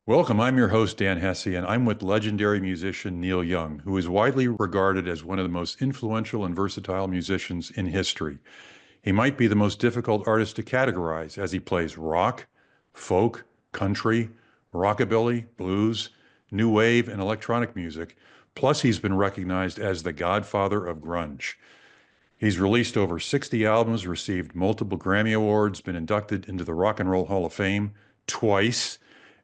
Welcome. I'm your host, Dan Hesse, and I'm with legendary musician Neil Young, who is widely regarded as one of the most influential and versatile musicians in history. He might be the most difficult artist to categorize as he plays rock, folk, country, rockabilly, blues, new wave, and electronic music. Plus, he's been recognized as the godfather of grunge. He's released over 60 albums, received multiple Grammy Awards, been inducted into the Rock and Roll Hall of Fame twice,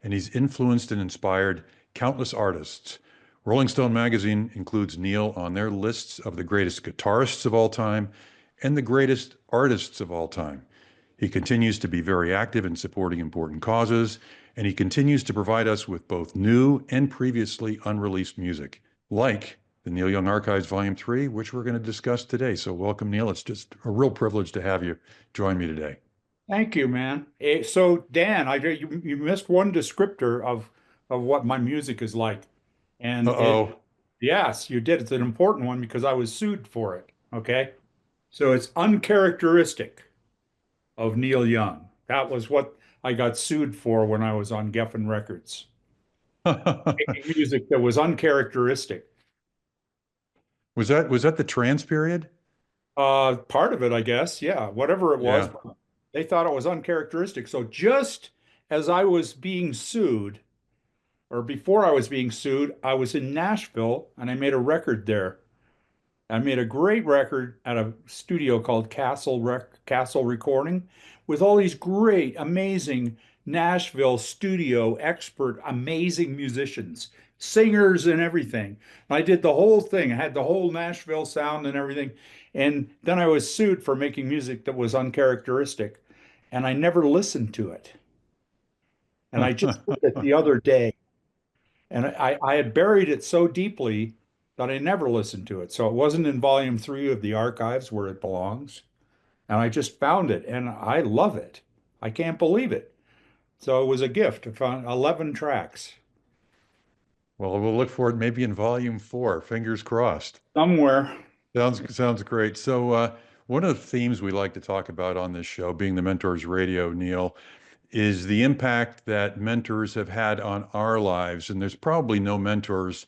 and he's influenced and inspired countless artists. Rolling Stone magazine includes Neil on their lists of the greatest guitarists of all time and the greatest artists of all time. He continues to be very active in supporting important causes, and he continues to provide us with both new and previously unreleased music, like the Neil Young Archives Volume 3, which we're going to discuss today. So welcome, Neil. It's just a real privilege to have you join me today. Thank you, man. So Dan, you missed one descriptor of what my music is like, and it Uh-oh. yes, you did. It's an important one because I was sued for it. Okay, so it's uncharacteristic of Neil Young. That was what I got sued for when I was on Geffen Records, making music that was uncharacteristic. Was that the trance period? Part of it, I guess, yeah, whatever it was, Yeah. but they thought it was uncharacteristic. So just as I was being sued, or before I was being sued, I was in Nashville and I made a record there. I made a great record at a studio called Castle Recording with all these great, amazing Nashville studio expert, amazing musicians, singers and everything. I did the whole thing. I had the whole Nashville sound and everything. And then I was sued for making music that was uncharacteristic, and I never listened to it. And I just did it the other day. And I had buried it so deeply that I never listened to it. So it wasn't in volume three of the archives where it belongs. And I just found it and I love it. I can't believe it. So it was a gift. I found 11 tracks Well, we'll look for it maybe in volume 4. Fingers crossed. somewhere. Sounds great. So, one of the themes we like to talk about on this show, being the Mentors Radio, Neil, is the impact that mentors have had on our lives. And there's probably no mentors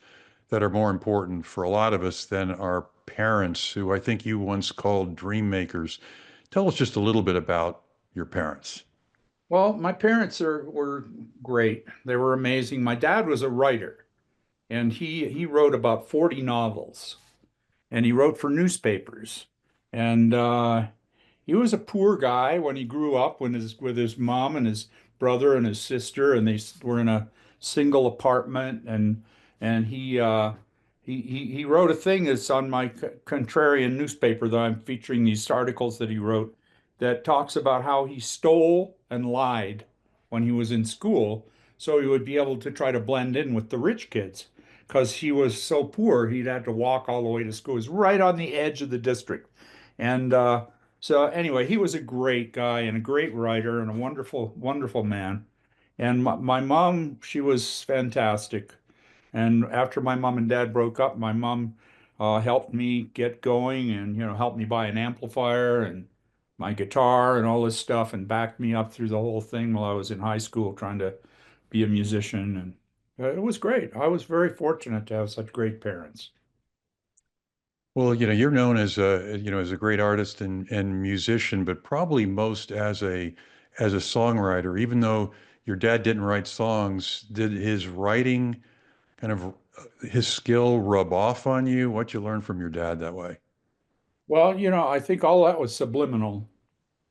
that are more important for a lot of us than our parents, who I think you once called dream makers. Tell us just a little bit about your parents. Well, my parents were great. They were amazing. My dad was a writer and he wrote about 40 novels and he wrote for newspapers. And he was a poor guy when he grew up when his with his mom and his brother and his sister, and they were in a single apartment. And he wrote a thing that's on my contrarian newspaper that I'm featuring these articles that he wrote that talks about how he stole and lied when he was in school so he would be able to try to blend in with the rich kids because he was so poor he'd had to walk all the way to school. It was right on the edge of the district. And so anyway, he was a great guy and a great writer and a wonderful, wonderful man. And my mom, she was fantastic. And after my mom and dad broke up, my mom helped me get going and, helped me buy an amplifier and my guitar and all this stuff and backed me up through the whole thing while I was in high school trying to be a musician. And it was great. I was very fortunate to have such great parents. Well, you're known as as a great artist and musician, but probably most as a songwriter. Even though your dad didn't write songs, did his writing kind of his skill rub off on you? What you learned from your dad that way? Well, I think all that was subliminal.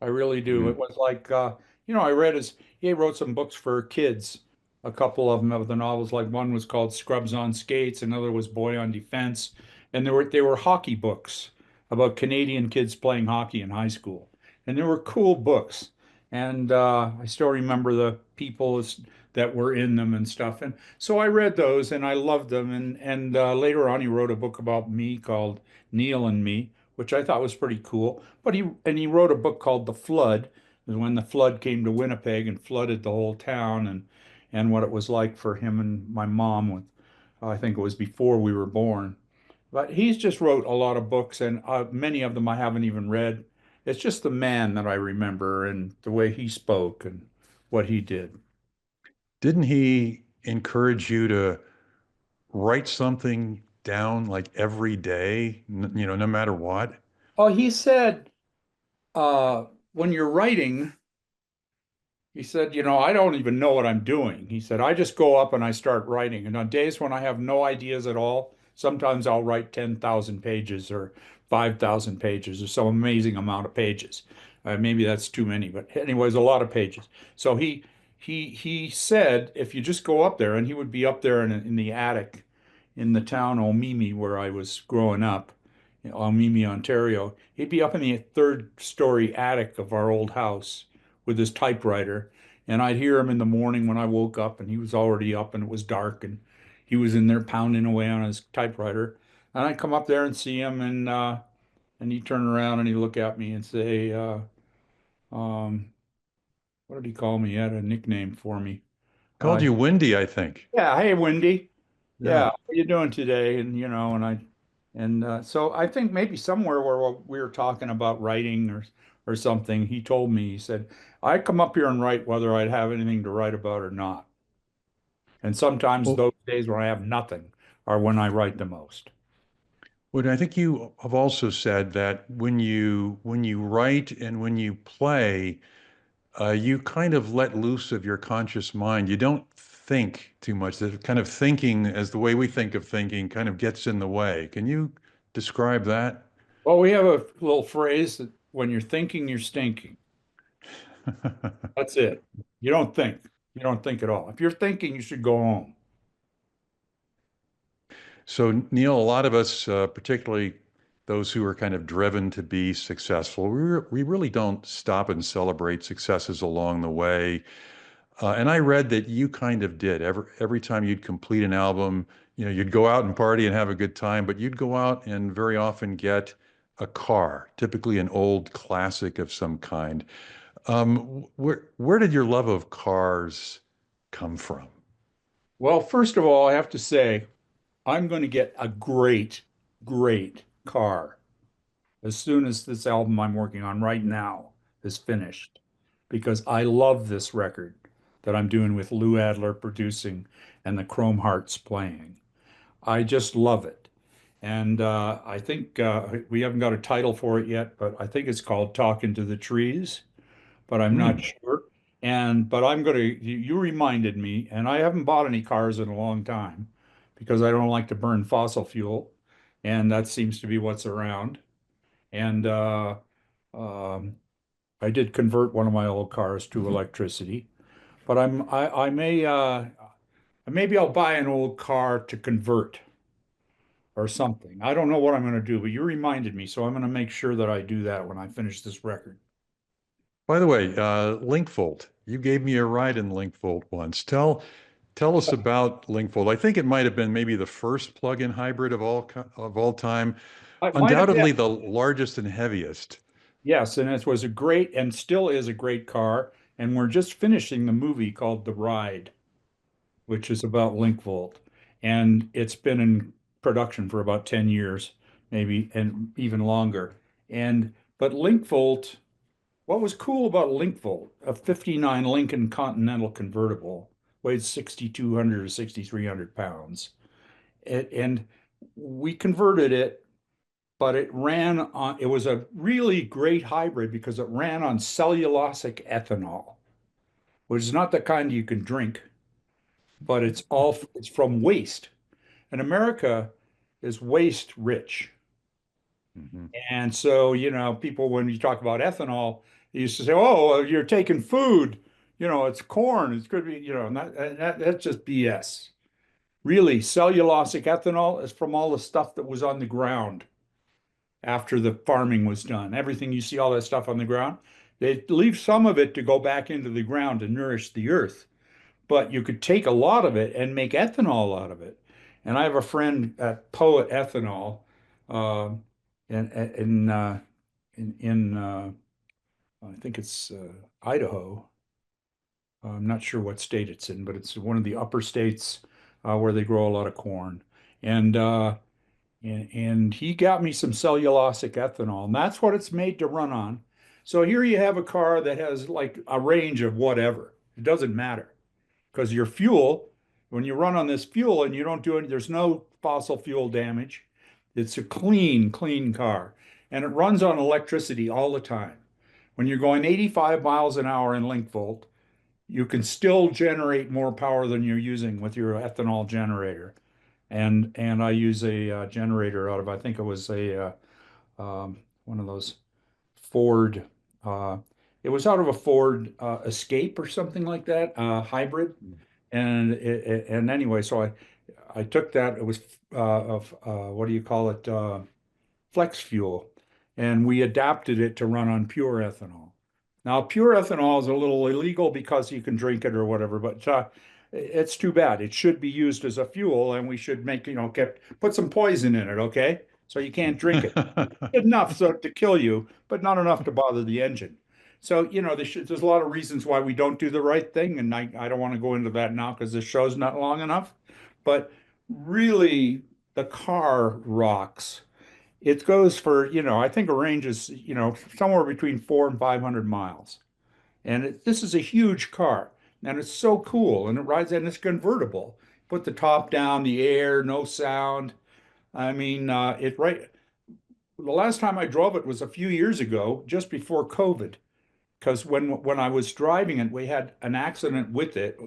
I really do. Mm. It was like, I read he wrote some books for kids, a couple of them of the novels. Like one was called Scrubs on Skates, another was Boy on Defense, and they were hockey books about Canadian kids playing hockey in high school, and they were cool books. And I still remember the people that were in them and stuff. And so I read those and I loved them. And later on, he wrote a book about me called Neil and Me, which I thought was pretty cool. But he wrote a book called The Flood, when the flood came to Winnipeg and flooded the whole town, and what it was like for him and my mom with, I think it was before we were born. But he's just wrote a lot of books, and many of them I haven't even read. It's just the man that I remember and the way he spoke and what he did. Didn't he? encourage you to write something down like every day, no matter what? Oh, he said, when you're writing, he said, I don't even know what I'm doing. He said, I just go up and I start writing. And on days when I have no ideas at all, sometimes I'll write 10,000 pages or 5,000 pages or some amazing amount of pages. Maybe that's too many, but anyways, a lot of pages. So he said, if you just go up there, and he would be up there in the attic in the town Omimi where I was growing up, in Omimi, Ontario. He'd be up in the third story attic of our old house with his typewriter. And I'd hear him in the morning when I woke up, and he was already up and it was dark, and he was in there pounding away on his typewriter. And I'd come up there and see him, and he'd turn around and he'd look at me and say, um, what did he call me? He had a nickname for me. Called Uh, you Wendy, I think. yeah, hey, Wendy. Yeah, Yeah. how are you doing today? And so I think maybe somewhere where we were talking about writing or something, he told me, he said, I come up here and write whether I'd have anything to write about or not. And sometimes Well, those days when I have nothing are when I write the most. what I think you have also said that when you write and when you play, you kind of let loose of your conscious mind. You don't think too much. The kind of thinking, as the way we think of thinking, kind of gets in the way. Can you describe that? Well, we have a little phrase that when you're thinking, you're stinking. That's it. You don't think. You don't think at all. If you're thinking, you should go home. So, Neil, a lot of us, particularly those who are kind of driven to be successful, we really don't stop and celebrate successes along the way. And I read that you kind of did. Every time you'd complete an album, you'd go out and party and have a good time, but you'd go out and very often get a car, typically an old classic of some kind. Where did your love of cars come from? Well, first of all, I have to say, I'm going to get a great, great car as soon as this album I'm working on right now is finished, because I love this record that I'm doing with Lou Adler producing and the Chrome Hearts playing. I just love it. And I think we haven't got a title for it yet, but I think it's called Talking to the Trees, but I'm not Hmm. sure. But I'm going to, you reminded me, and I haven't bought any cars in a long time because I don't like to burn fossil fuel. And that seems to be what's around. And um, I did convert one of my old cars to electricity, but I may, maybe I'll buy an old car to convert or something. I don't know what I'm going to do, but you reminded me, so I'm going to make sure that I do that when I finish this record. By the way, Lincvolt, you gave me a ride in Lincvolt once. Tell us about Lincvolt. I think it might have been maybe the first plug-in hybrid of all time, It might have been. undoubtedly the largest and heaviest. Yes, and it was a great and still is a great car. And we're just finishing the movie called The Ride, which is about Linkvolt. And it's been in production for about 10 years, maybe, and even longer. But Linkvolt, what was cool about Linkvolt, a 59 Lincoln Continental convertible, weighed 6,200 or 6,300 pounds. And we converted it, but it was a really great hybrid because it ran on cellulosic ethanol, which is not the kind you can drink, but it's from waste. And America is waste rich. Mhm. And so, people, when you talk about ethanol, they used to say, oh, well, you're taking food, it's corn, it's going to be, and that's just BS. Really, cellulosic ethanol is from all the stuff that was on the ground after the farming was done. Everything you see, all that stuff on the ground, they leave some of it to go back into the ground to nourish the earth. But you could take a lot of it and make ethanol out of it. And I have a friend at Poet Ethanol uh, in in I think it's Idaho. I'm not sure what state it's in, but it's one of the upper states where they grow a lot of corn. And and he got me some cellulosic ethanol, and that's what it's made to run on. So here you have a car that has like a range of whatever. It doesn't matter because your fuel when you run on this fuel and you don't do it, there's no fossil fuel damage. It's a clean, clean car, and it runs on electricity all the time. When you're going 85 miles an hour in Lincvolt, you can still generate more power than you're using with your ethanol generator. And I use a generator out of, I think it was a one of those Ford. Uh, it was out of a Ford Escape or something like that, hybrid. And anyway, so I took that. It was of what do you call it? Flex fuel, and we adapted it to run on pure ethanol. Now, pure ethanol is a little illegal because you can drink it or whatever, but it's too bad. It should be used as a fuel, and we should make, put some poison in it, okay? So you can't drink it. Enough so to kill you, but not enough to bother the engine. So, there's a lot of reasons why we don't do the right thing, and I don't want to go into that now because this show's not long enough. But really, the car rocks. It goes for, I think a range is, somewhere between 400 and 500 miles. And this is a huge car, and it's so cool, and it rides, and it's convertible. Put the top down, the air, no sound. I mean, the last time I drove it was a few years ago, just before COVID, because when I was driving it, we had an accident with it.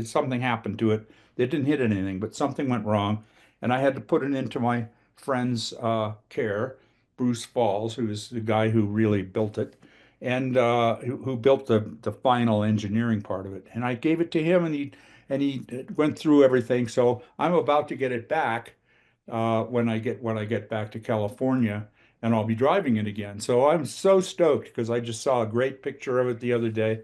Something happened to it. It didn't hit anything, but something went wrong, and I had to put it into my friend's care, Bruce Falls, who is the guy who really built it, and who built the final engineering part of it. And I gave it to him, and he went through everything. So I'm about to get it back when I get back to California, and I'll be driving it again. So I'm so stoked because I just saw a great picture of it the other day.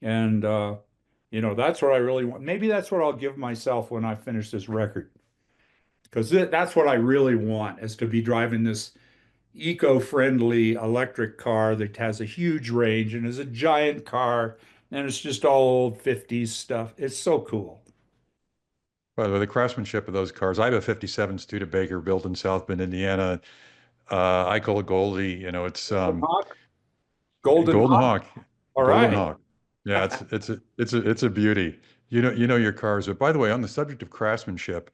And that's what I really want. Maybe that's what I'll give myself when I finish this record. Because that's what I really want, is to be driving this eco-friendly electric car that has a huge range and is a giant car, and it's just all old 50s stuff. It's so cool. By the way, the craftsmanship of those cars, I have a 57 Studebaker built in South Bend, Indiana. I call it Goldie. It's Golden Hawk. Golden Golden Hawk. Hawk. All Golden right. Hawk. Yeah, it's a beauty. You know your cars. But by the way, on the subject of craftsmanship,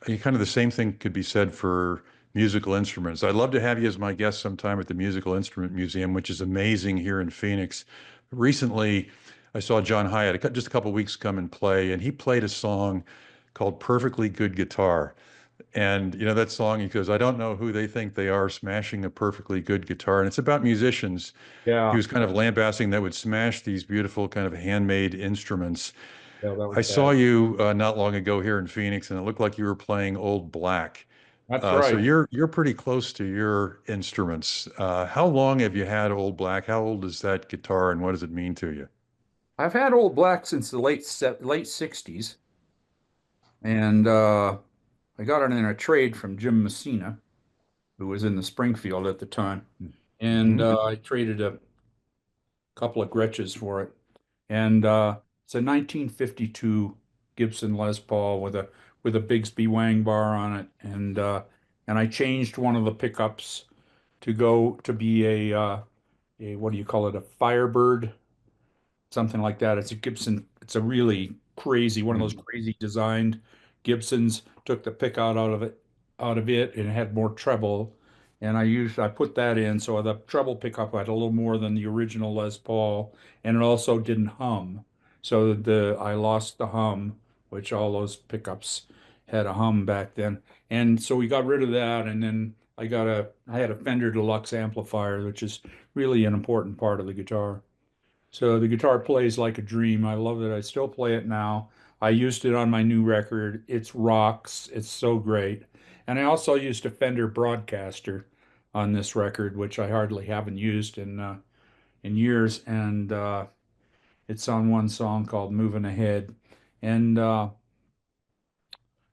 kind of the same thing could be said for musical instruments. I'd love to have you as my guest sometime at the Musical Instrument Museum, which is amazing here in Phoenix. Recently, I saw John Hyatt just a couple of weeks come and play, and he played a song called Perfectly Good Guitar. And that song, he goes, I don't know who they think they are smashing a perfectly good guitar. And it's about musicians. He Yeah. was kind of lambasting that would smash these beautiful kind of handmade instruments. Yeah, that was I saw bad. you not long ago here in Phoenix, and it looked like you were playing Old Black. That's So right. you're pretty close to your instruments. How long have you had Old Black? How old is that guitar, and what does it mean to you? I've had Old Black since the late 60s, and I got it in a trade from Jim Messina, who was in the Springfield at the time. And Hmm. I traded a couple of Gretches for it. And it's a 1952 Gibson Les Paul with a Bigsby Wang bar on it. And I changed one of the pickups to go to be a what do you call it? A Firebird, something like that. It's a Gibson. It's a really crazy, one of those crazy designed Gibsons. Took the pick out of it, and it had more treble. And I put that in, so the treble pickup had a little more than the original Les Paul, and it also didn't hum. So I lost the hum, which all those pickups had a hum back then. And so we got rid of that, and then I had a Fender Deluxe amplifier, which is really an important part of the guitar. So the guitar plays like a dream. I love it. I still play it now. I used it on my new record. It's rocks. It's so great. And I also used a Fender Broadcaster on this record, which I hardly haven't used in years. And it's on one song called "Moving Ahead." And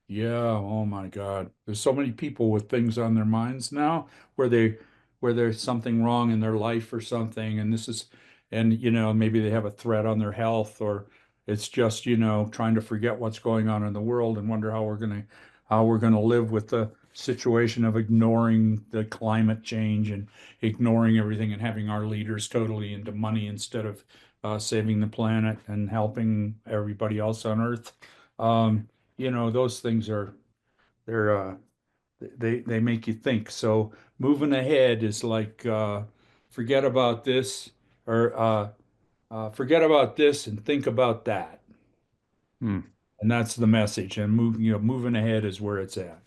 yeah, oh my God. There's so many people with things on their minds now where they where there's something wrong in their life or something, and maybe they have a threat on their health, or it's just, trying to forget what's going on in the world and wonder how we're gonna live with the situation of ignoring the climate change and ignoring everything and having our leaders totally into money instead of saving the planet and helping everybody else on Earth. Um, those things are they're they make you think. So moving ahead is like forget about this or forget about this and think about that. Hmm. And that's the message. And moving ahead is where it's at.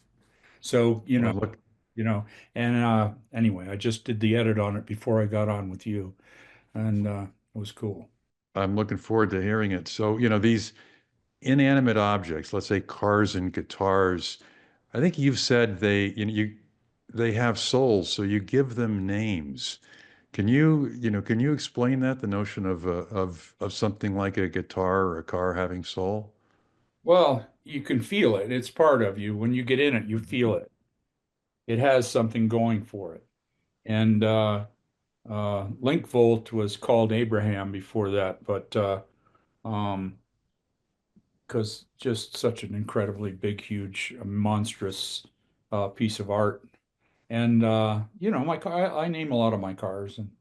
So, Well, look, you know, and anyway, I just did the edit on it before I got on with you, and it was cool. I'm looking forward to hearing it. So, these inanimate objects, let's say cars and guitars, I think you've said they have souls, so you give them names. Can you explain that, the notion of something like a guitar or a car having soul? Well, you can feel it. It's part of you. When you get in it, you feel it. It has something going for it. And Lincvolt was called Abraham before that, but um, because just such an incredibly big, huge, monstrous piece of art. And my car, I name a lot of my cars, and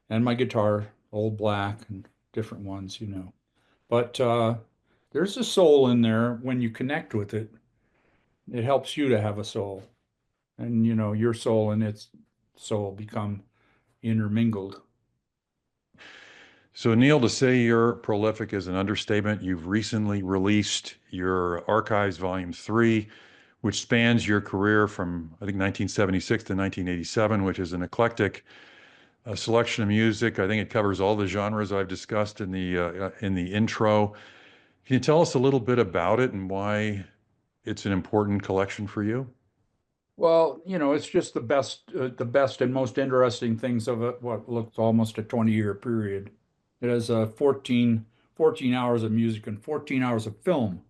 and my guitar, old black and different ones. But there's a soul in there when you connect with it. It helps you to have a soul, and your soul and its soul become intermingled. So, Neil, to say you're prolific is an understatement. You've recently released your Archives Volume 3, which spans your career from, I think, 1976 to 1987, which is an eclectic selection of music. I think it covers all the genres I've discussed in the intro. Can you tell us a little bit about it and why it's an important collection for you? Well, it's just the best and most interesting things of it, what looks almost a 20-year period. It has 14 hours of music and 14 hours of film.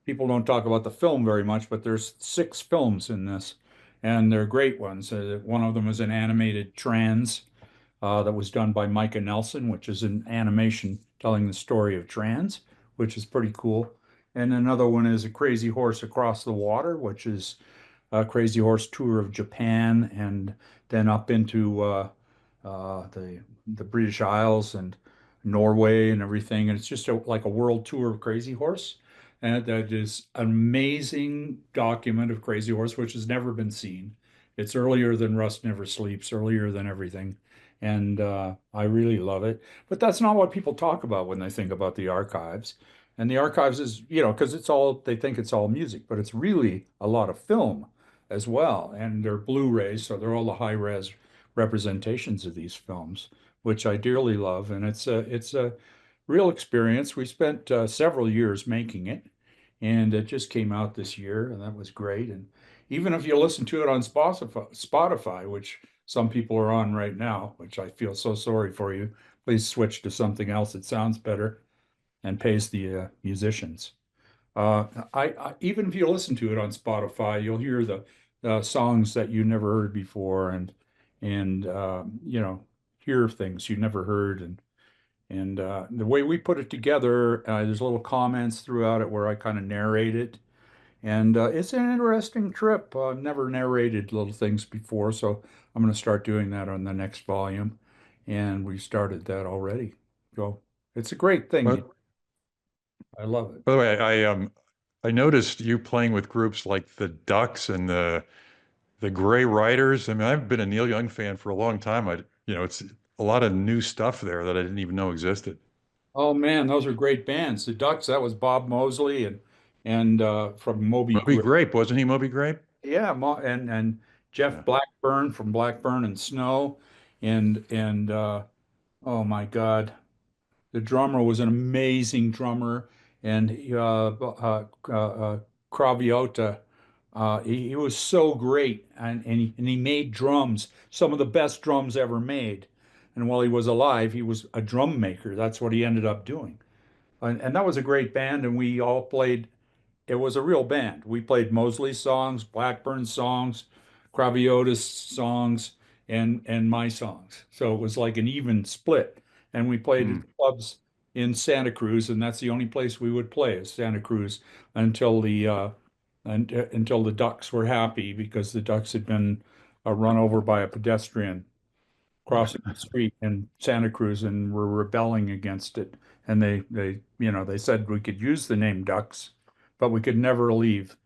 People don't talk about the film very much, but there's 6 films in this, and they're great ones. One of them is an animated trans that was done by Micah Nelson, which is an animation telling the story of trans, which is pretty cool. And another one is a Crazy Horse Across the Water, which is a Crazy Horse tour of Japan and then up into the British Isles and Norway and everything. And it's just like a world tour of Crazy Horse. And that is an amazing document of Crazy Horse, which has never been seen. It's earlier than Rust Never Sleeps, earlier than everything. And I really love it. But that's not what people talk about when they think about the archives. And the archives is, because they think it's all music, but it's really a lot of film as well. And they're Blu-rays, so they're all the high-res representations of these films, which I dearly love. And it's a real experience. We spent several years making it, and it just came out this year, and that was great. And even if you listen to it on Spotify, which some people are on right now, which I feel so sorry for you, please switch to something else that sounds better and pays the musicians. Even if you listen to it on Spotify, you'll hear the songs that you never heard before, and hear things you never heard, and the way we put it together, there's little comments throughout it where I kind of narrate it, and it's an interesting trip. I've never narrated little things before, so I'm going to start doing that on the next volume, and we started that already. So it's a great thing. But I love it. by the way, I noticed you playing with groups like the Ducks and the Gray Riders. I mean, I've been a Neil Young fan for a long time. It's a lot of new stuff there that I didn't even know existed. Oh man, those are great bands. The Ducks, that was Bob Mosley and from Moby Moby Grape. Grape, wasn't he Moby Grape? Yeah, and Jeff Yeah. Blackburn from Blackburn and Snow, and oh my God, the drummer was an amazing drummer, and Craviota, he was so great, and he made drums, some of the best drums ever made. And while he was alive, he was a drum maker. That's what he ended up doing. And that was a great band, and we all played. It was a real band. We played Mosley songs, Blackburn songs, Craviotis songs, and my songs. So it was like an even split. And we played Hmm. at clubs in Santa Cruz, and that's the only place we would play is Santa Cruz until until the Ducks were happy because the Ducks had been run over by a pedestrian crossing the street in Santa Cruz and were rebelling against it. And they said we could use the name Ducks, but we could never leave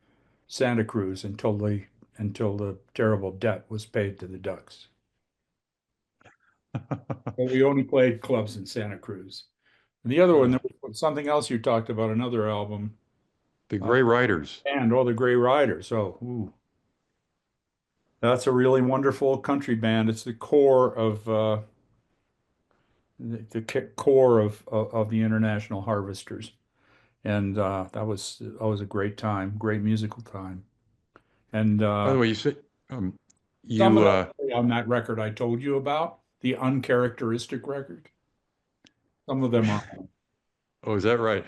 Santa Cruz until the terrible debt was paid to the Ducks. But we only played clubs in Santa Cruz. And the other one, Uh, there was something else you talked about, another album, the uh, Gray Riders. and the Gray Riders. So, ooh, that's a really wonderful country band. It's the core of core of the International Harvesters, and that was a great time, great musical time. And By the way, you said um, some you of them on that record I told you about, the uncharacteristic record. Some of them are. oh, is that right?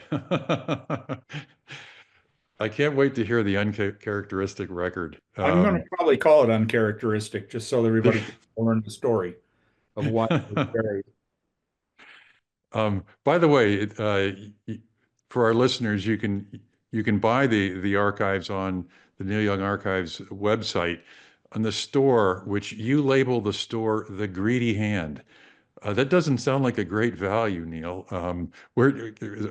I can't wait to hear the uncharacteristic record. I'm going to probably call it uncharacteristic, just so everybody can learn the story of what was buried. By the way, for our listeners, you can buy the archives on the Neil Young Archives website on the store, which you label the store the Greedy Hand. That doesn't sound like a great value, Neil.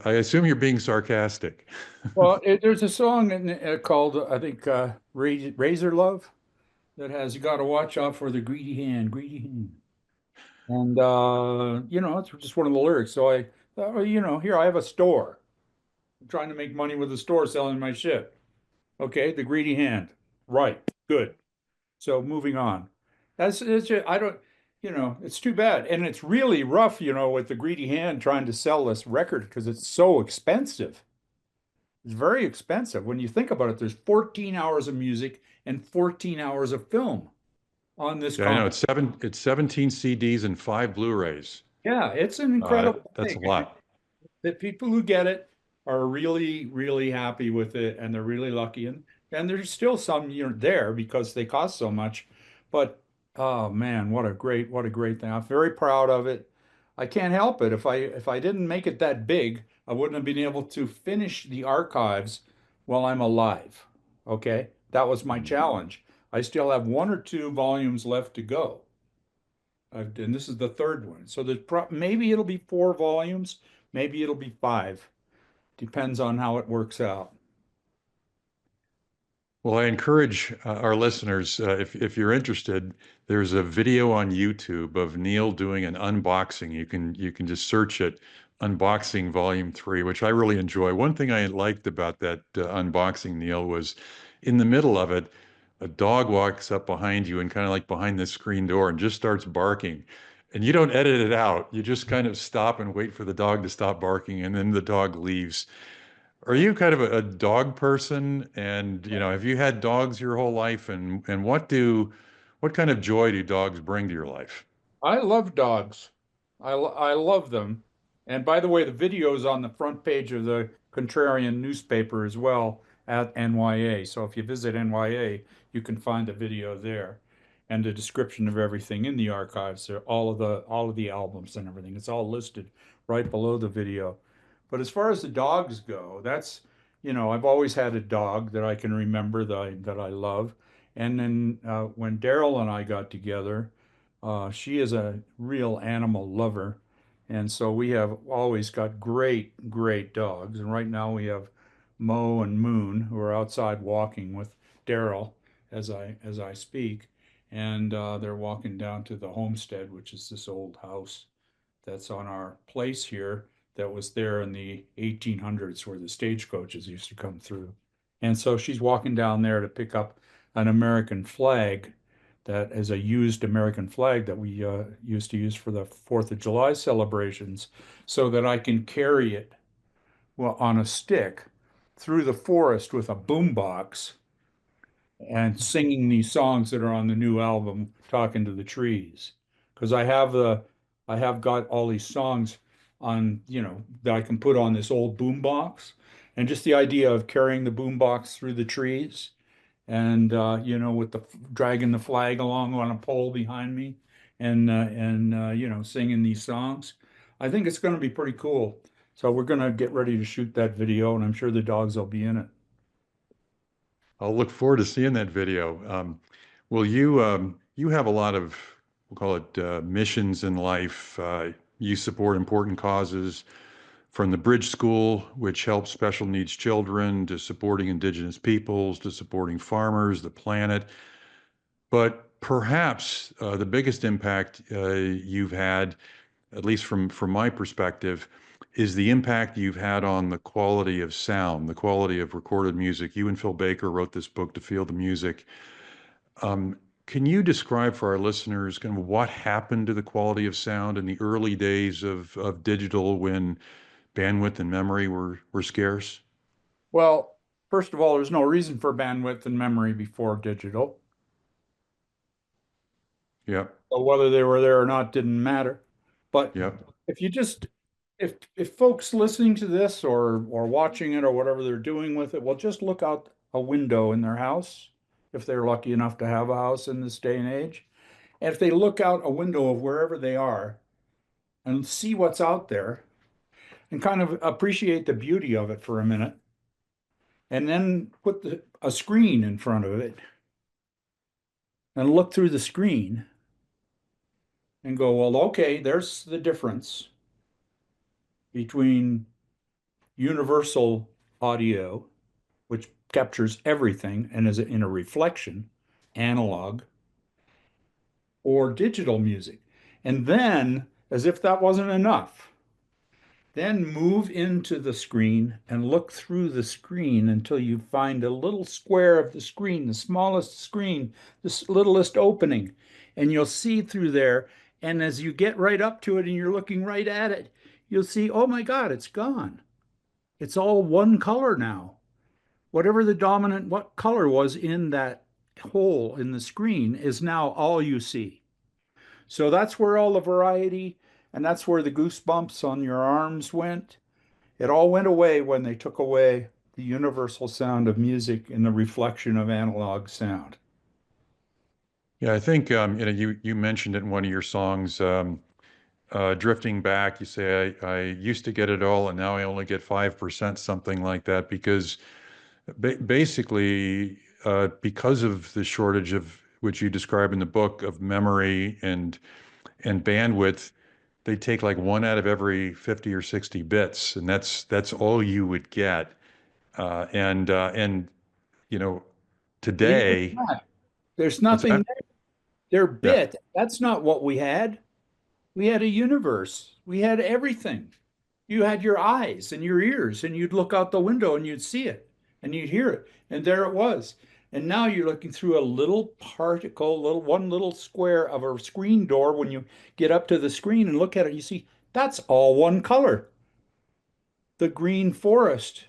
I assume you're being sarcastic. Well, there's a song called, I think, Razor Love that has, you got to watch out for the greedy hand, greedy hand. And, it's just one of the lyrics. So here I have a store. I'm trying to make money with the store selling my shit. Okay, the greedy hand. Right, good. So moving on. It's just, I don't, it's too bad. And it's really rough, with the greedy hand trying to sell this record because it's so expensive. It's very expensive. When you think about it, there's 14 hours of music and 14 hours of film on this Yeah, I know comp. it's 17 CDs and 5 Blu-rays. Yeah, it's an incredible That's thing. a lot. The people who get it are really, really happy with it, and they're really lucky. And there's still some there because they cost so much. But oh man, what a great thing. I'm very proud of it. I can't help it. If I didn't make it that big, I wouldn't have been able to finish the archives while I'm alive. Okay? That was my challenge. I still have one or two volumes left to go. And this is the third one. So maybe it'll be 4 volumes, maybe it'll be 5. Depends on how it works out. Well, I encourage our listeners, if you're interested, there's a video on YouTube of Neil doing an unboxing. You can just search it, Unboxing Volume 3, which I really enjoy. One thing I liked about that unboxing, Neil, was in the middle of it, a dog walks up behind you and kind of like behind the screen door and just starts barking. And you don't edit it out. You just kind of stop and wait for the dog to stop barking, and then the dog leaves. Are you kind of a dog person? And, have you had dogs your whole life? And what kind of joy do dogs bring to your life? I love dogs. I love them. And by the way, the video is on the front page of the Contrarian newspaper as well at NYA. So if you visit NYA, you can find the video there and a description of everything in the archives. There, all of the albums and everything. It's all listed right below the video. But as far as the dogs go, I've always had a dog that I can remember that I love. And then when Daryl and I got together, she is a real animal lover. And so we have always got great, great dogs. And right now we have Mo and Moon who are outside walking with Daryl as I speak. And they're walking down to the homestead, which is this old house that's on our place here that was there in the 1800s where the stagecoaches used to come through. And so she's walking down there to pick up an American flag that is a used American flag that we used to use for the 4th of July celebrations so that I can carry it, well, on a stick through the forest with a boombox and singing these songs that are on the new album, Talking to the Trees. Because I have got all these songs on, that I can put on this old boombox. And just the idea of carrying the boombox through the trees and, with the dragging the flag along on a pole behind me and singing these songs. I think it's going to be pretty cool. So we're going to get ready to shoot that video, and I'm sure the dogs will be in it. I'll look forward to seeing that video. Well, you have a lot of, we'll call it missions in life. You support important causes. from the Bridge School, which helps special needs children, to supporting Indigenous peoples, to supporting farmers, the planet. But perhaps the biggest impact you've had, at least from my perspective, is the impact you've had on the quality of sound, the quality of recorded music. You and Phil Baker wrote this book, To Feel the Music. Um, can you describe for our listeners kind of what happened to the quality of sound in the early days of digital when bandwidth and memory were scarce? Well, first of all, there's no reason for bandwidth and memory before digital. Yep, So whether they were there or not didn't matter. But yep. if you just if folks listening to this or watching it or whatever they're doing with it, will just look out a window in their house, if they're lucky enough to have a house in this day and age. And if they look out a window of wherever they are and see what's out there and kind of appreciate the beauty of it for a minute, and then put a screen in front of it and look through the screen and go, well, okay, there's the difference between universal audio, which captures everything and is in a reflection, analog, or digital music. And then, as if that wasn't enough, then move into the screen and look through the screen until you find a little square of the screen, the smallest screen, the littlest opening, and you'll see through there. And as you get right up to it and you're looking right at it, you'll see, oh my God, it's gone. It's all one color now. Whatever the dominant what color was in that hole in the screen is now all you see. So that's where all the variety and that's where the goosebumps on your arms went. It all went away when they took away the universal sound of music and the reflection of analog sound. Yeah, I think you mentioned it in one of your songs, drifting back. You say I used to get it all, and now I only get 5%, something like that, because basically because of the shortage of which you describe in the book of memory and bandwidth, they take like one out of every 50 or 60 bits, and that's all you would get. And you know, And even today, that, there's what's nothing that? there. They're Yeah. bit. That's not what we had. We had a universe. We had everything. You had your eyes and your ears, and you'd look out the window and you'd see it and you'd hear it. And there it was. And now you're looking through a little particle, one little square of a screen door. When you get up to the screen and look at it, you see that's all one color. The green forest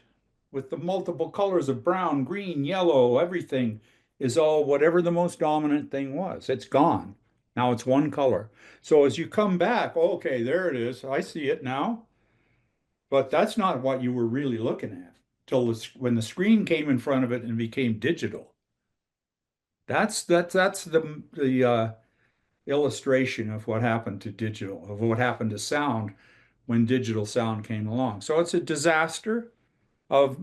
with the multiple colors of brown, green, yellow, everything is all whatever the most dominant thing was. It's gone. Now it's one color. So as you come back, okay, there it is. I see it now. But that's not what you were really looking at till when the screen came in front of it and became digital. That's the illustration of what happened to digital, of what happened to sound when digital sound came along. So it's a disaster of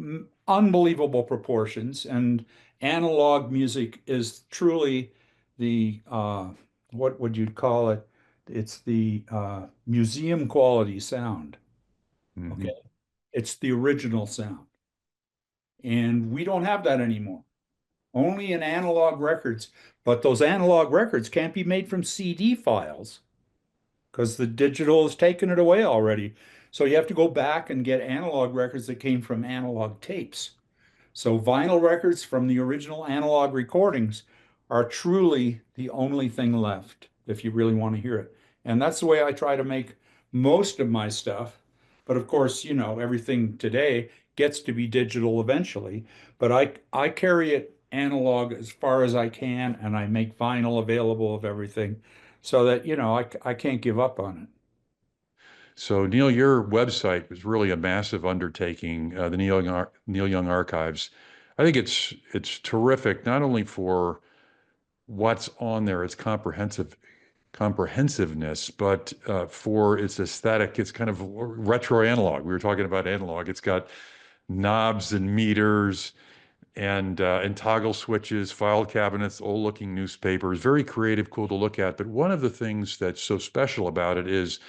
unbelievable proportions, and analog music is truly the what would you call it? It's the museum quality sound. Hmm. Okay, it's the original sound. And we don't have that anymore. Only in analog records. But those analog records can't be made from CD files because the digital has taken it away already. So you have to go back and get analog records that came from analog tapes. So vinyl records from the original analog recordings are truly the only thing left if you really want to hear it. And that's the way I try to make most of my stuff. But of course, everything today gets to be digital eventually. But I carry it analog as far as I can, and I make vinyl available of everything so that, I can't give up on it. So Neil, your website was really a massive undertaking, the Neil Young Archives. I think it's terrific, not only for what's on there, its comprehensiveness, but for its aesthetic. It's kind of retro analog. We were talking about analog. It's got knobs and meters and toggle switches, file cabinets, old looking newspapers, very creative, cool to look at. But one of the things that's so special about it is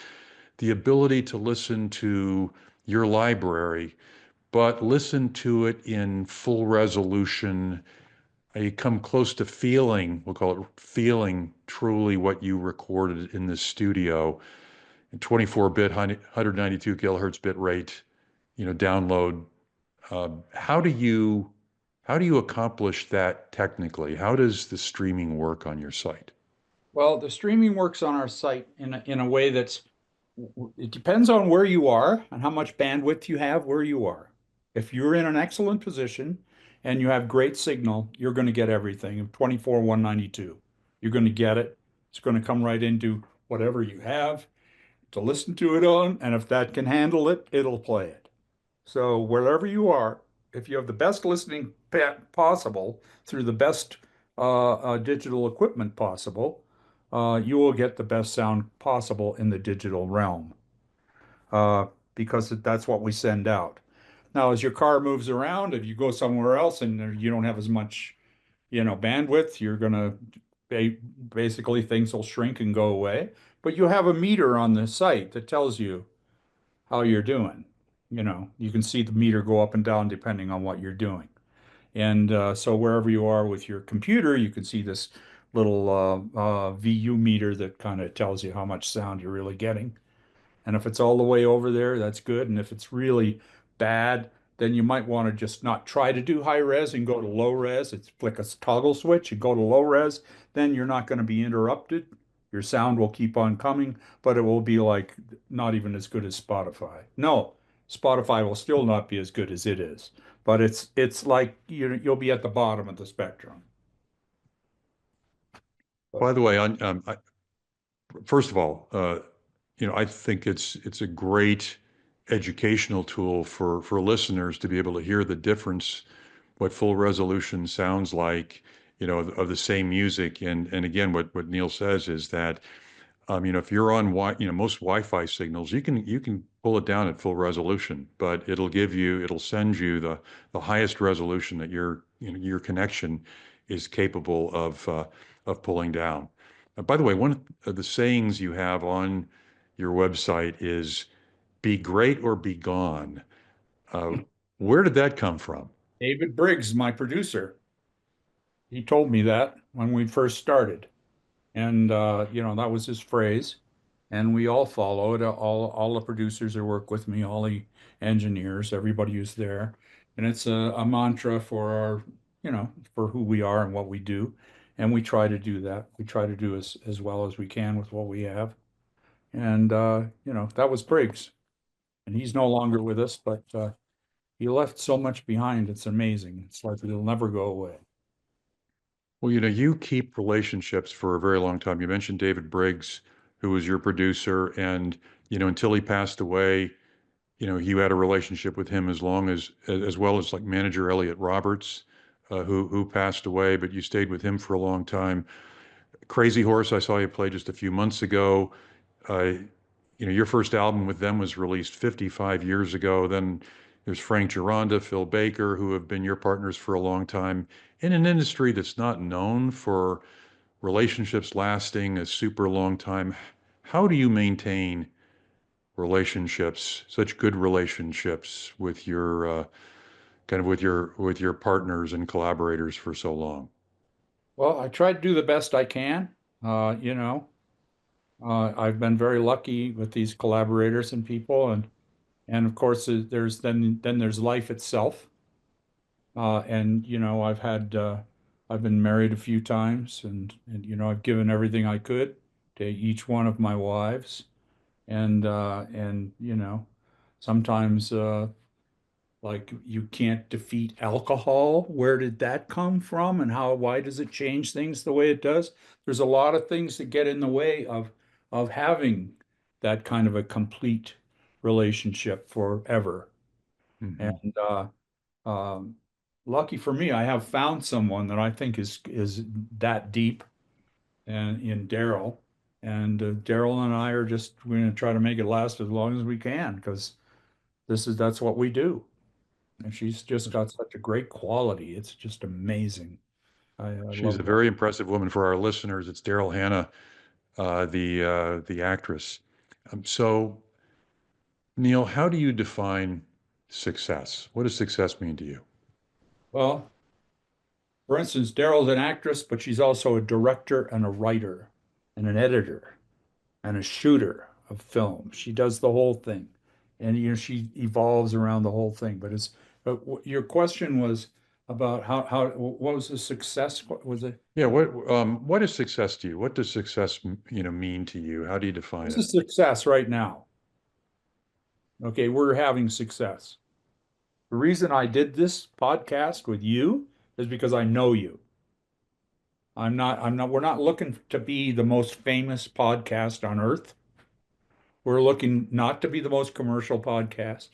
the ability to listen to your library, but listen to it in full resolution. You come close to feeling, we'll call it feeling truly what you recorded in the studio. 24-bit, 192 kilohertz bit rate, download. How do you accomplish that technically? How does the streaming work on your site? Well, the streaming works on our site in a way that's, it depends on where you are and how much bandwidth you have where you are. If you're in an excellent position and you have great signal, you're going to get everything 24 192. You're going to get it. It's going to come right into whatever you have to listen to it on, and if that can handle it, it'll play it. So wherever you are, if you have the best listening possible through the best digital equipment possible, you will get the best sound possible in the digital realm, because that's what we send out. Now, as your car moves around, if you go somewhere else and you don't have as much, bandwidth, you're gonna basically things will shrink and go away. But you have a meter on the site that tells you how you're doing. You can see the meter go up and down depending on what you're doing. And so wherever you are with your computer, you can see this little VU meter that kind of tells you how much sound you're really getting. And if it's all the way over there, that's good. And if it's really bad, then you might want to just not try to do high res and go to low res. It's flick a toggle switch and go to low res. Then you're not going to be interrupted. Your sound will keep on coming, but it will be like not even as good as Spotify. No, Spotify will still not be as good as it is, but it's like you'll be at the bottom of the spectrum. But By the way, first of all, I think it's a great educational tool for listeners to be able to hear the difference, what full resolution sounds like, of the same music. And again, what Neil says is that if you're on most Wi-Fi signals, you can pull it down at full resolution, but it'll send you the highest resolution that your connection is capable of pulling down. By the way, one of the sayings you have on your website is "Be great or be gone." Uh, where did that come from? David Briggs, my producer, he told me that when we first started. And that was his phrase. And we all follow it. All the producers that work with me, all the engineers, everybody who's there. And it's a mantra for for who we are and what we do. And we try to do that. We try to do as well as we can with what we have. And that was Briggs. And he's no longer with us, but he left so much behind. It's amazing. It's like it'll never go away. Well, you keep relationships for a very long time. You mentioned David Briggs, who was your producer, and until he passed away, you had a relationship with him as well as like manager Elliot Roberts, who passed away, but you stayed with him for a long time. Crazy Horse, I saw you play just a few months ago. Uh, your first album with them was released 55 years ago. Then there's Frank Gironda, Phil Baker, who have been your partners for a long time in an industry that's not known for relationships lasting a super long time. How do you maintain relationships, such good relationships with your with your partners and collaborators for so long? Well, I try to do the best I can. I've been very lucky with these collaborators and people, and of course there's then there's life itself. And I've been married a few times, and I've given everything I could to each one of my wives, and sometimes like you can't defeat alcohol. Where did that come from, and why does it change things the way it does? There's a lot of things that get in the way of having that kind of a complete relationship forever. Hmm. And um, lucky for me, I have found someone that I think is that deep, and in Daryl. And Daryl and I are just going to try to make it last as long as we can, because that's what we do. And she's just got such a great quality. It's just amazing. I She's love a what. very impressive woman. For our listeners, it's Daryl Hannah, the actress. So Neil, how do you define success? What does success mean to you? Well, for instance, Daryl's an actress, but she's also a director and a writer and an editor and a shooter of film. She does the whole thing. And she evolves around the whole thing. But your question was about how what was the success? What was it? Yeah, what is success to you? What does success, mean to you? How do you define What's it? a success right now? Okay, we're having success. The reason I did this podcast with you is because I know you. We're not looking to be the most famous podcast on earth. We're looking not to be the most commercial podcast,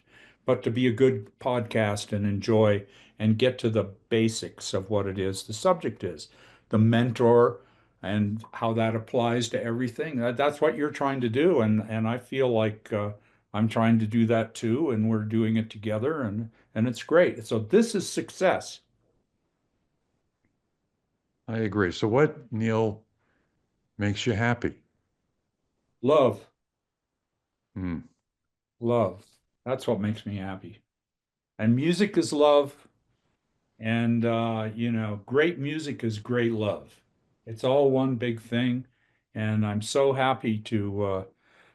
but to be a good podcast and enjoy and get to the basics of what it is the subject is, the mentor and how that applies to everything. That's what you're trying to do, and I feel like I'm trying to do that too, and we're doing it together, and it's great. So this is success. I agree. So what, Neil, makes you happy? Love, Hmm. love. That's what makes me happy. And music is love. And great music is great love. It's all one big thing. And I'm so happy to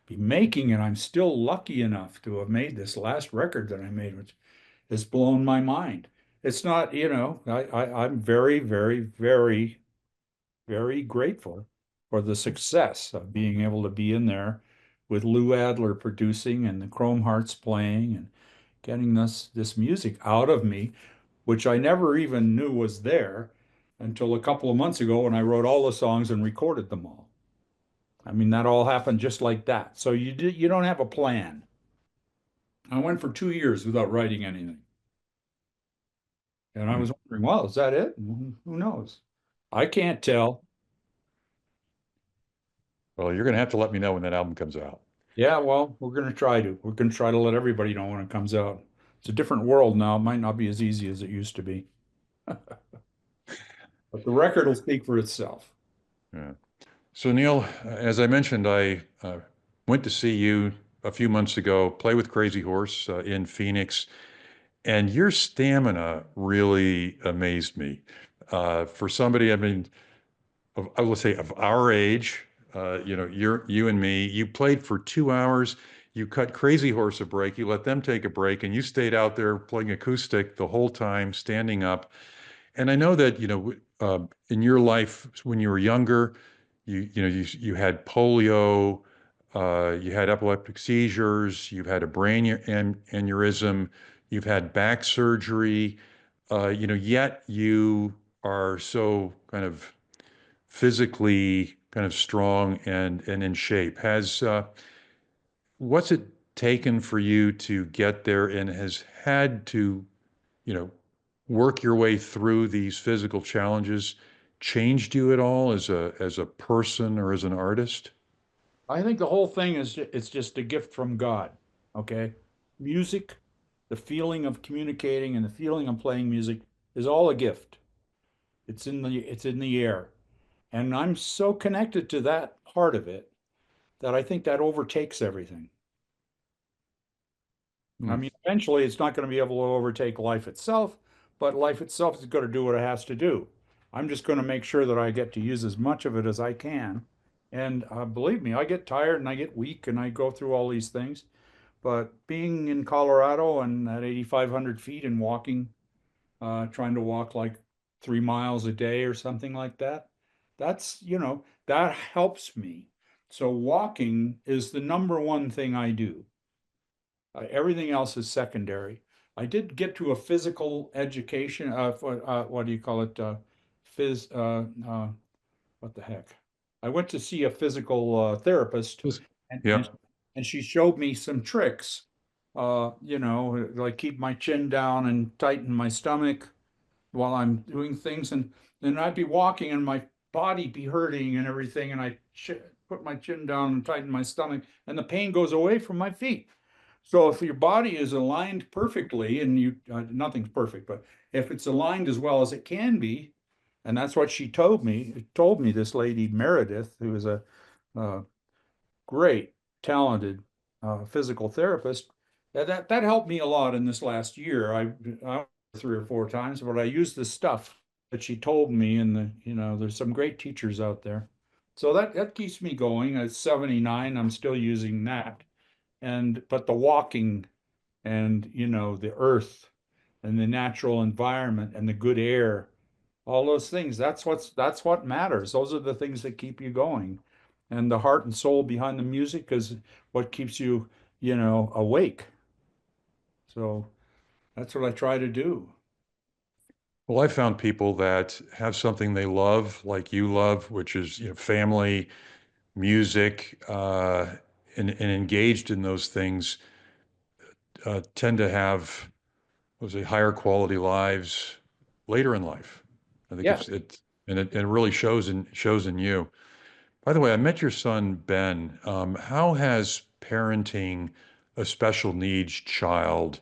be making it. I'm still lucky enough to have made this last record that I made, which has blown my mind. It's not, I'm very, very, very, very grateful for the success of being able to be in there with Lou Adler producing and the Chrome Hearts playing and getting this music out of me, which I never even knew was there until a couple of months ago when I wrote all the songs and recorded them all. I mean, that all happened just like that. So you don't have a plan. I went for 2 years without writing anything. And I Hmm. was wondering, well, is that it? Who knows? I can't tell. Well, you're going to have to let me know when that album comes out. Yeah, well, we're going to try to. We're going to try to let everybody know when it comes out. It's a different world now. It might not be as easy as it used to be, but the record will speak for itself. Yeah. So, Neil, as I mentioned, I went to see you a few months ago, play with Crazy Horse in Phoenix, and your stamina really amazed me. For somebody, I mean, I will say of our age, you and me, you played for 2 hours. You cut Crazy Horse a break. You let them take a break, and you stayed out there playing acoustic the whole time, standing up. And I know that, in your life when you were younger, you had polio, you had epileptic seizures, you've had a brain aneurysm, you've had back surgery, yet you are so kind of physically kind of strong and in shape. Has what's it taken for you to get there and has had to, you know, work your way through these physical challenges changed you at all as a person or as an artist? I think the whole thing is it's just a gift from God. Okay. Music, the feeling of communicating and the feeling of playing music is all a gift. It's in the air. And I'm so connected to that part of it that I think that overtakes everything. I Hmm. mean, eventually it's not going to be able to overtake life itself, but life itself is going to do what it has to do. I'm just going to make sure that I get to use as much of it as I can. And believe me, I get tired and I get weak and I go through all these things. But being in Colorado and at 8,500 feet and walking, trying to walk like 3 miles a day or something like that, that helps me. So walking is the number one thing I do. Everything else is secondary. I did get to a physical education, what do you call it? Phys, what the heck? I went to see a physical therapist, and, Yeah. and and she showed me some tricks. Like keep my chin down and tighten my stomach while I'm doing things, and then I'd be walking and my body be hurting and everything, and I put my chin down and tighten my stomach, and the pain goes away from my feet. So if your body is aligned perfectly, and nothing's perfect, but if it's aligned as well as it can be, and that's what she told me this lady Meredith, who is a great, talented physical therapist, that helped me a lot in this last year. I 3 or 4 times, but I used the stuff that she told me, and there's some great teachers out there. So that keeps me going. At 79, I'm still using that. But the walking and the earth and the natural environment and the good air, all those things, that's what matters. Those are the things that keep you going. And the heart and soul behind the music is what keeps you, awake. So that's what I try to do. Well, I found people that have something they love, like you love, which is, family, music, and engaged in those things, tend to have, was a higher quality lives later in life. I think Yeah. it really shows in you. By the way, I met your son, Ben. How has parenting a special needs child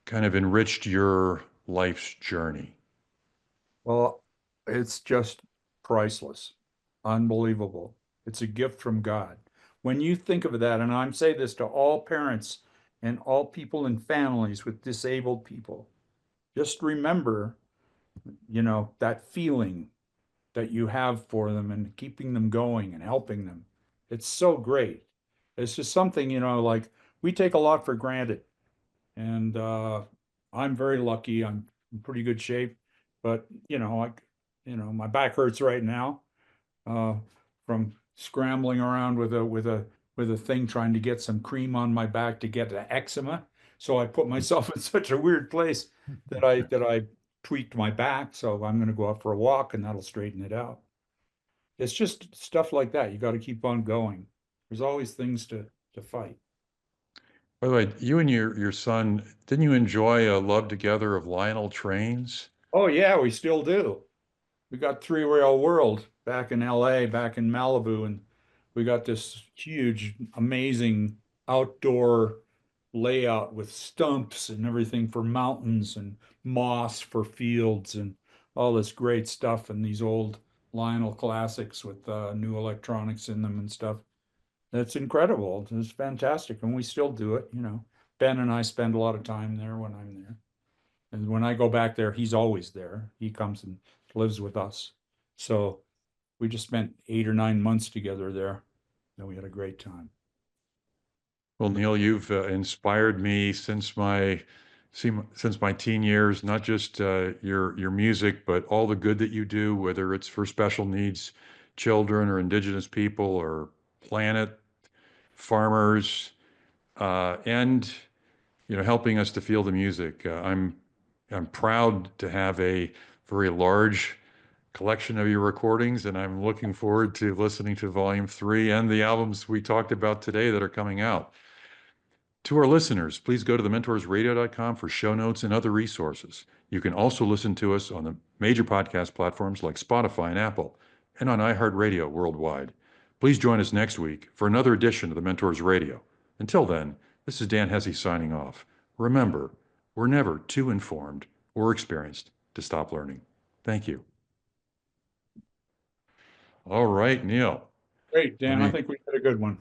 kind of enriched your life's journey? Well, it's just priceless, unbelievable. It's a gift from God. When you think of that, and I'm saying this to all parents and all people in families with disabled people, just remember, that feeling that you have for them and keeping them going and helping them. It's so great. It's just something, like we take a lot for granted. And I'm very lucky. I'm in pretty good shape, but my back hurts right now uh, from scrambling around with a thing trying to get some cream on my back to get the eczema. So I put myself in such a weird place that I tweaked my back. So I'm going to go out for a walk and that'll straighten it out. It's just stuff like that. You got to keep on going. There's always things to fight. By the way, you and your son, didn't you enjoy a love together of Lionel trains? Oh yeah, we still do. We got Three Rail World back in LA, back in Malibu, and we got this huge, amazing outdoor layout with stumps and everything for mountains and moss for fields and all this great stuff and these old Lionel classics with new electronics in them and stuff. That's incredible. It's fantastic. And we still do it, Ben and I spend a lot of time there when I'm there. And when I go back there, he's always there. He comes and lives with us. So we just spent 8 or 9 months together there, and we had a great time. Well, Neil, you've inspired me since my teen years, not just your music, but all the good that you do, whether it's for special needs children or indigenous people or planet farmers, and helping us to feel the music. I'm proud to have a very large collection of your recordings, and I'm looking forward to listening to Volume 3 and the albums we talked about today that are coming out. To our listeners, please go to thementorsradio.com for show notes and other resources. You can also listen to us on the major podcast platforms like Spotify and Apple, and on iHeartRadio worldwide. Please join us next week for another edition of The Mentors Radio. Until then, this is Dan Hesse signing off. Remember, we're never too informed or experienced to stop learning. Thank you. All right, Neil. Great, Let Dan. I me think we did a good one.